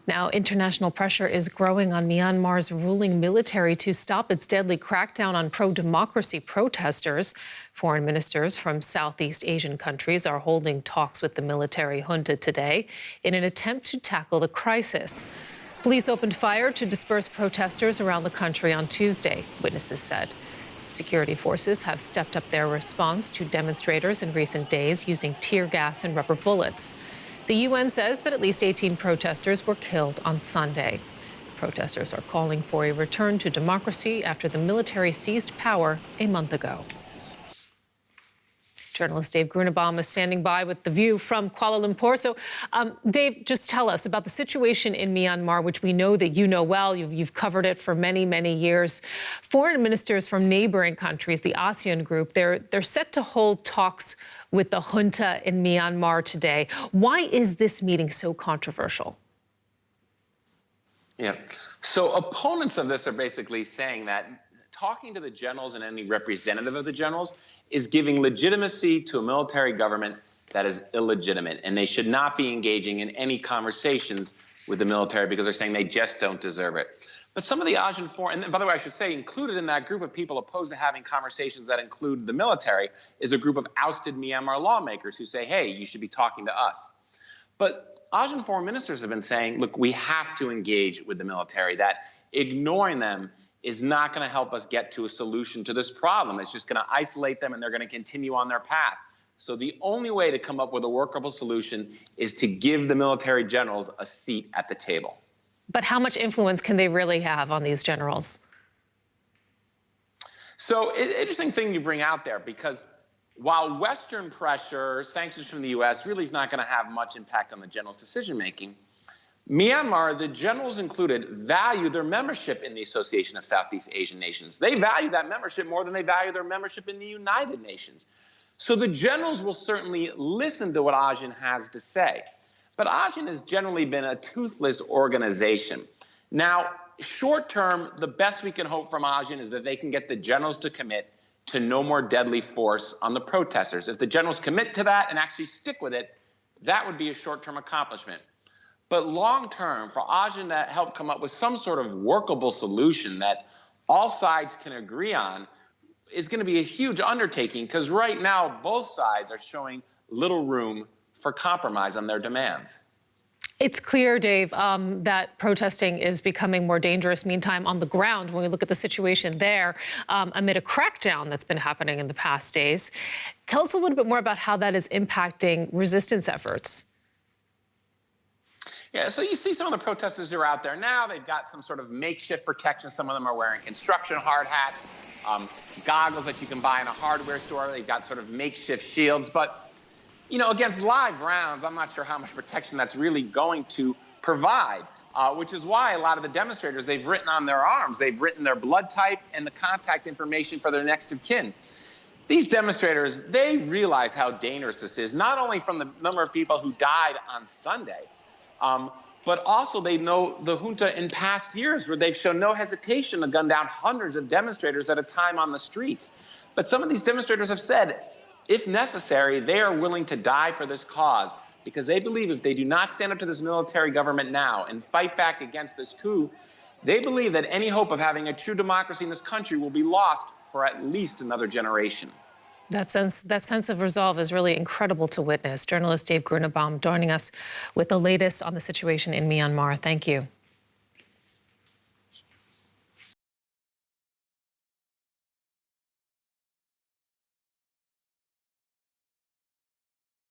Now, international pressure is growing on Myanmar's ruling military to stop its deadly crackdown on pro-democracy protesters. Foreign ministers from Southeast Asian countries are holding talks with the military junta today in an attempt to tackle the crisis. Police opened fire to disperse protesters around the country on Tuesday, witnesses said. Security forces have stepped up their response to demonstrators in recent days using tear gas and rubber bullets. The UN says that at least 18 protesters were killed on Sunday. Protesters are calling for a return to democracy after the military seized power a month ago. Journalist Dave Grunebaum is standing by with The View from Kuala Lumpur. So, Dave, just tell us about the situation in Myanmar, which we know that you know well. You've covered it for many, many years. Foreign ministers from neighboring countries, the ASEAN group, they're set to hold talks with the junta in Myanmar today. Why is this meeting so controversial? Yeah. So opponents of this are basically saying that talking to the generals and any representative of the generals is giving legitimacy to a military government that is illegitimate, and they should not be engaging in any conversations with the military because they're saying they just don't deserve it. But some of the ASEAN foreign, and by the way, I should say, included in that group of people opposed to having conversations that include the military is a group of ousted Myanmar lawmakers who say, hey, you should be talking to us. But ASEAN foreign ministers have been saying, look, we have to engage with the military, that ignoring them is not going to help us get to a solution to this problem. It's just going to isolate them and they're going to continue on their path. So the only way to come up with a workable solution is to give the military generals a seat at the table. But how much influence can they really have on these generals? So interesting thing you bring out there, because while Western pressure, sanctions from the U.S. really is not going to have much impact on the generals' decision-making, Myanmar, the generals included, value their membership in the Association of Southeast Asian Nations. They value that membership more than they value their membership in the United Nations. So the generals will certainly listen to what ASEAN has to say. But ASEAN has generally been a toothless organization. Now, short term, the best we can hope from ASEAN is that they can get the generals to commit to no more deadly force on the protesters. If the generals commit to that and actually stick with it, that would be a short-term accomplishment. But long-term, for ASEAN to help come up with some sort of workable solution that all sides can agree on is going to be a huge undertaking, because right now both sides are showing little room for compromise on their demands. It's clear, Dave, that protesting is becoming more dangerous. Meantime, on the ground, when we look at the situation there, amid a crackdown that's been happening in the past days, tell us a little bit more about how that is impacting resistance efforts. Yeah, so you see some of the protesters who are out there now. They've got some sort of makeshift protection. Some of them are wearing construction hard hats, goggles that you can buy in a hardware store. They've got sort of makeshift shields. But, you know, against live rounds, I'm not sure how much protection that's really going to provide, which is why a lot of the demonstrators, they've written on their arms, they've written their blood type and the contact information for their next of kin. These demonstrators, they realize how dangerous this is, not only from the number of people who died on Sunday, but also they know the junta in past years where they've shown no hesitation to gun down hundreds of demonstrators at a time on the streets. But some of these demonstrators have said, if necessary, they are willing to die for this cause, because they believe if they do not stand up to this military government now and fight back against this coup, they believe that any hope of having a true democracy in this country will be lost for at least another generation. That sense of resolve is really incredible to witness. Journalist Dave Grunebaum joining us with the latest on the situation in Myanmar. Thank you.